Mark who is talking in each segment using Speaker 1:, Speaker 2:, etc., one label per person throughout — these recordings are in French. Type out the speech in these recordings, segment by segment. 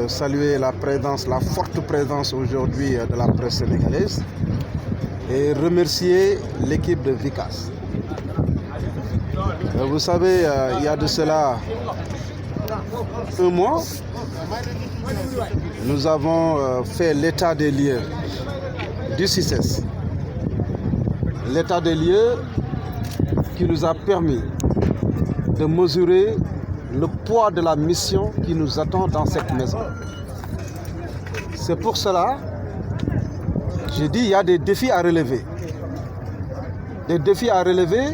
Speaker 1: Saluer la présence, la forte présence aujourd'hui de la presse sénégalaise et remercier l'équipe de Vicas. Vous savez, il y a de cela un mois, nous avons fait l'état des lieux du CICES. L'état des lieux qui nous a permis de mesurer le poids de la mission qui nous attend dans cette maison. C'est pour cela, j'ai dit, il y a des défis à relever. Des défis à relever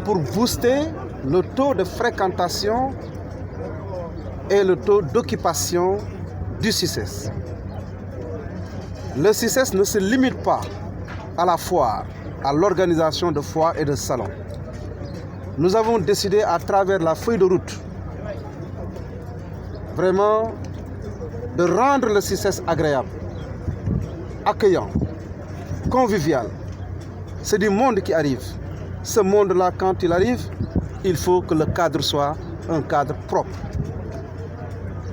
Speaker 1: pour booster le taux de fréquentation et le taux d'occupation du CICES. Le CICES ne se limite pas à la foire, à l'organisation de foires et de salons. Nous avons décidé à travers la feuille de route vraiment de rendre le CICES agréable, accueillant, convivial. C'est du monde qui arrive. Ce monde-là, quand il arrive, il faut que le cadre soit un cadre propre.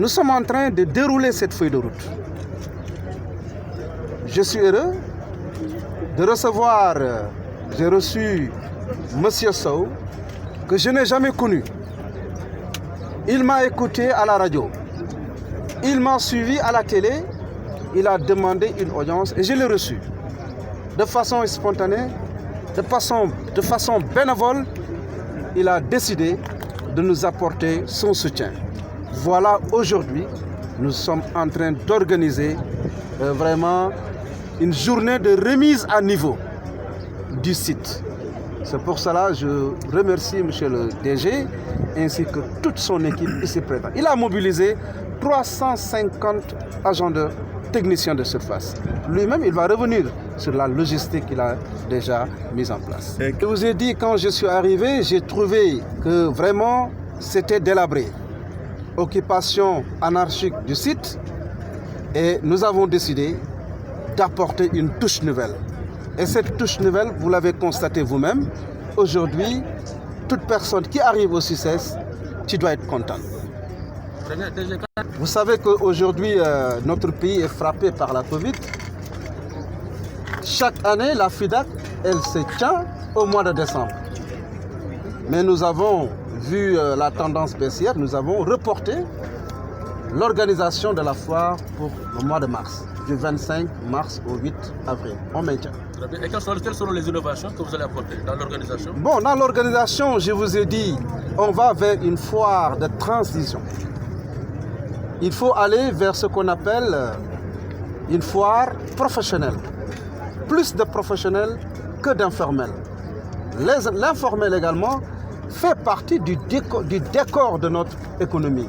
Speaker 1: Nous sommes en train de dérouler cette feuille de route. Je suis heureux de recevoir, j'ai reçu M. Sow, que je n'ai jamais connu. Il m'a écouté à la radio. Il m'a suivi à la télé. Il a demandé une audience et je l'ai reçue. De façon spontanée, de façon bénévole, il a décidé de nous apporter son soutien. Voilà, aujourd'hui, nous sommes en train d'organiser vraiment une journée de remise à niveau du site. C'est pour cela que je remercie M. le DG ainsi que toute son équipe ici présente. Il a mobilisé 350 agents de techniciens de surface. Lui-même, il va revenir sur la logistique qu'il a déjà mise en place. Je vous ai dit, quand je suis arrivé, j'ai trouvé que vraiment c'était délabré. Occupation anarchique du site et nous avons décidé d'apporter une touche nouvelle. Et cette touche nouvelle, vous l'avez constaté vous-même, aujourd'hui, toute personne qui arrive au CICES, tu dois être content. Vous savez qu'aujourd'hui, notre pays est frappé par la Covid. Chaque année, la FIDAC, elle se tient au mois de décembre. Mais nous avons vu la tendance baissière, nous avons reporté l'organisation de la foire pour le mois de mars, du 25 mars au 8 avril. On maintient.
Speaker 2: Et quelles seront les innovations que vous allez apporter dans l'organisation?
Speaker 1: Bon, dans l'organisation, je vous ai dit, on va vers une foire de transition. Il faut aller vers ce qu'on appelle une foire professionnelle. Plus de professionnels que d'informels. L'informel également fait partie du décor de notre économie.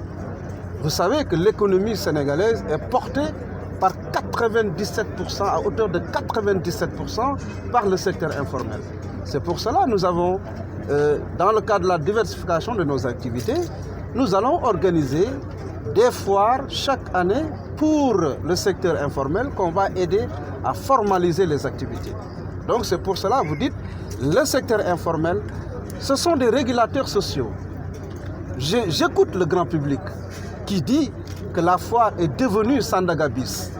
Speaker 1: Vous savez que l'économie sénégalaise est portée par 97%, à hauteur de 97% par le secteur informel. C'est pour cela que nous avons, dans le cadre de la diversification de nos activités, nous allons organiser des foires chaque année pour le secteur informel qu'on va aider à formaliser les activités. Donc c'est pour cela que vous dites, le secteur informel ce sont des régulateurs sociaux. J'écoute le grand public qui dit que la foire est devenue Sandaga bis.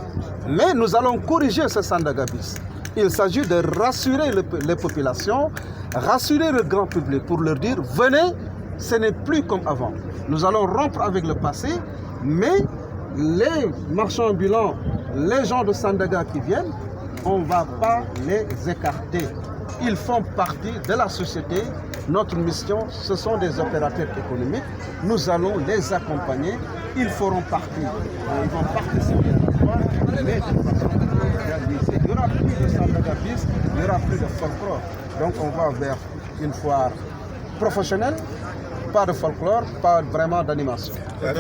Speaker 1: Mais nous allons corriger ce Sandaga bis. Il s'agit de rassurer les populations, rassurer le grand public pour leur dire venez, ce n'est plus comme avant. Nous allons rompre avec le passé, mais les marchands ambulants, les gens de Sandaga qui viennent, on ne va pas les écarter. Ils font partie de la société. Notre mission, ce sont des opérateurs économiques. Nous allons les accompagner. Ils feront partie. Ils vont participer à la foire, mais de façon organisée. Il n'y aura plus de Sandaga bis, il n'y aura plus de folklore. Donc on va vers une foire professionnelle, pas de folklore, pas vraiment d'animation.